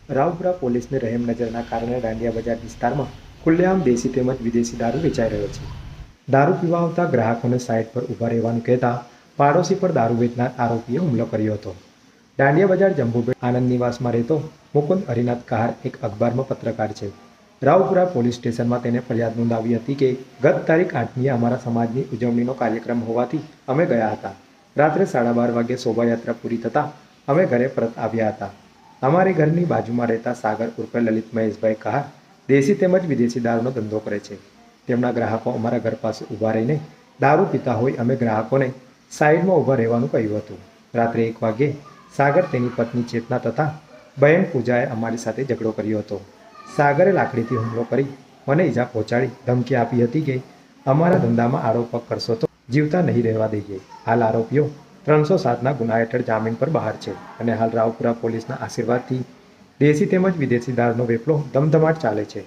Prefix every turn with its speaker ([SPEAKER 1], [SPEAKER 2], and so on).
[SPEAKER 1] રાવપુરા પોલીસની રહેમ નજરના કારણે દાંડિયા બજાર વિસ્તારમાં ખુલ્લેઆમ દેશી તેમજ વિદેશી દારૂ વેચાઈ રહ્યો છે. દારૂ પીવા આવતા ગ્રાહકોને સાઇડ પર ઊભા રહેવાનું કહેતા પાડોશી પર દારૂ વેચનાર આરોપીએ હુમલો કર્યો હતો. દાંડિયા બજાર જંબુબેટ આનંદ નિવાસમાં રહેતો મુકુંદ હરિનાથ કહાર એક અખબારમાં પત્રકાર છે. રાવપુરા પોલીસ સ્ટેશનમાં તેને ફરિયાદ નોંધાવી હતી કે ગત તારીખ 8મીએ અમારા સમાજની ઉજવણીનો કાર્યક્રમ હોવાથી અમે ગયા હતા. રાત્રે 12:30 વાગ્યે શોભાયાત્રા પૂરી થતાં અમે ઘરે પરત આવ્યા હતા. અમારી ઘરની બાજુમાં રહેતા સાગર ઉર્ફે લલિત મહેશભાઈ કહાર દેશી તેમજ વિદેશી દારૂનો ધંધો કરે છે. તેમના ગ્રાહકો અમારા ઘર પાસે ઊભા રહીને દારૂ પીતા હોય અમે ગ્રાહકોને સાઈડમાં ઊભા રહેવાનું કહ્યું હતું. રાત્રે 1 વાગ્યે સાગર તેની પત્ની ચેતના તથા બહેન પૂજાએ અમારી સાથે ઝઘડો કર્યો હતો. સાગરે લાકડીથી હુમલો કરી મને ઈજા પહોંચાડી ધમકી આપી હતી કે અમારા ધંધામાં આરોપ કરશો તો જીવતા નહીં રહેવા દઈએ. હાલ આરોપીઓ 307ના ગુના હેઠળ જામીન પર બહાર છે અને હાલ રાવપુરા પોલીસના આશીર્વાદથી દેશી તેમજ વિદેશી દારૂનો વેપલો ધમધમાટ ચાલે છે.